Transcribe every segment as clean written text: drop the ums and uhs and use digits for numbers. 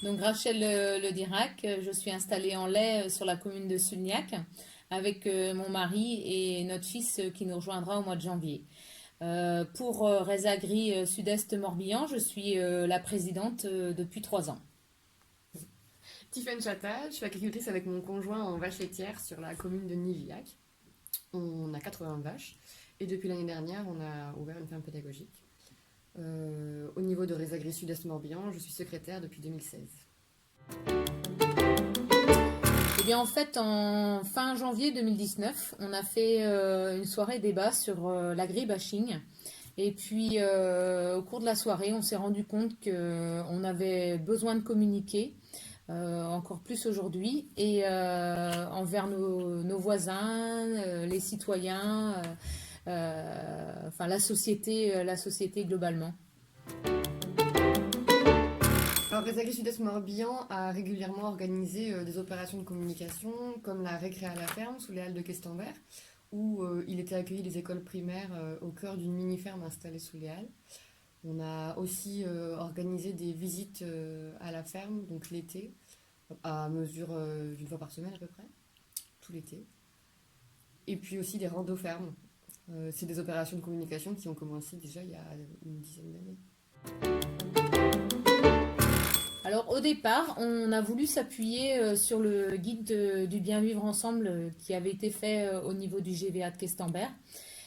Donc Rachel Le Dirac, je suis installée en lait sur la commune de Sulniac avec mon mari et notre fils qui nous rejoindra au mois de janvier. Pour Resagri Sud-Est Morbihan, je suis la présidente depuis 3 ans. Tiffaine Chata, je suis agricultrice avec mon conjoint en vaches laitières sur la commune de Nivillac. On a 80 vaches et depuis l'année dernière, on a ouvert une ferme pédagogique. Au niveau de Resagri Sud-Est Morbihan, je suis secrétaire depuis 2016. Eh bien, en fait, en fin janvier 2019, on a fait une soirée débat sur l'agribashing. Et puis, au cours de la soirée, on s'est rendu compte qu'on avait besoin de communiquer, encore plus aujourd'hui, et envers nos voisins, les citoyens, enfin la société globalement. Alors, Resagri Sud-Est Morbihan a régulièrement organisé des opérations de communication comme la récré à la ferme sous les halles de Questembert, où il était accueilli des écoles primaires au cœur d'une mini-ferme installée sous les halles. On a aussi organisé des visites à la ferme, donc l'été, à mesure d'une fois par semaine à peu près, tout l'été. Et puis aussi des randos fermes. C'est des opérations de communication qui ont commencé déjà il y a une dizaine d'années. Alors au départ, on a voulu s'appuyer sur le guide du bien vivre ensemble qui avait été fait au niveau du GVA de Questembert.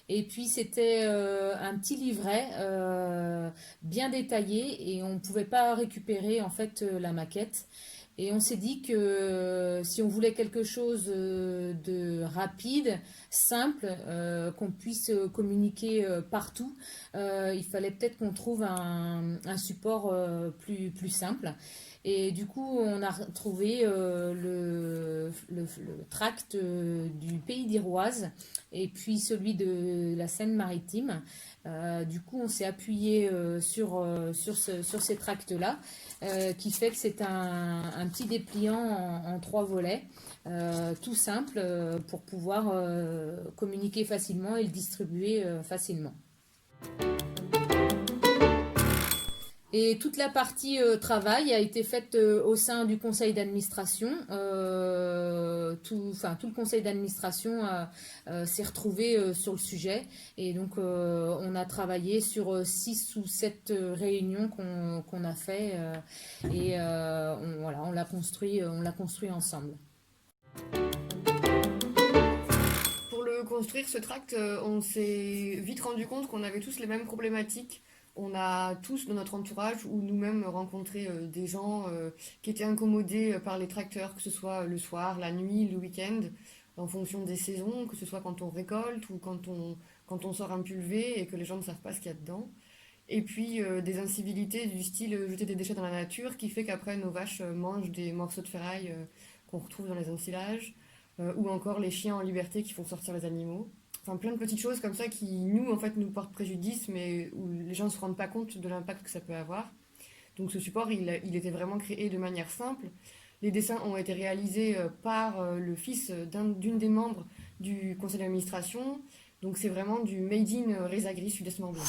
Et puis c'était un petit livret bien détaillé et on ne pouvait pas récupérer en fait la maquette. Et on s'est dit que si on voulait quelque chose de rapide, simple, qu'on puisse communiquer partout, il fallait peut-être qu'on trouve un support plus simple. Et du coup, on a trouvé le tract du Pays d'Iroise et puis celui de la Seine-Maritime. Du coup, on s'est appuyé sur ces tracts-là, qui fait que c'est un petit dépliant en 3 volets, tout simple, pour pouvoir communiquer facilement et le distribuer facilement. Et toute la partie travail a été faite au sein du conseil d'administration. Tout le conseil d'administration s'est retrouvé sur le sujet. Et donc, on a travaillé sur 6 ou 7 réunions qu'on a fait. Et on l'a construit ensemble. Pour le construire, ce tract, on s'est vite rendu compte qu'on avait tous les mêmes problématiques. On a tous dans notre entourage ou nous-mêmes rencontré des gens qui étaient incommodés par les tracteurs, que ce soit le soir, la nuit, le week-end, en fonction des saisons, que ce soit quand on récolte ou quand on sort un pulvé et que les gens ne savent pas ce qu'il y a dedans. Et puis des incivilités du style jeter des déchets dans la nature qui fait qu'après nos vaches mangent des morceaux de ferraille qu'on retrouve dans les ensilages, ou encore les chiens en liberté qui font sortir les animaux. Enfin, plein de petites choses comme ça qui, nous, en fait, nous portent préjudice, mais où les gens ne se rendent pas compte de l'impact que ça peut avoir. Donc ce support, il était vraiment créé de manière simple. Les dessins ont été réalisés par le fils d'une des membres du conseil d'administration. Donc c'est vraiment du made in Resagri Sud-Est Morbihan.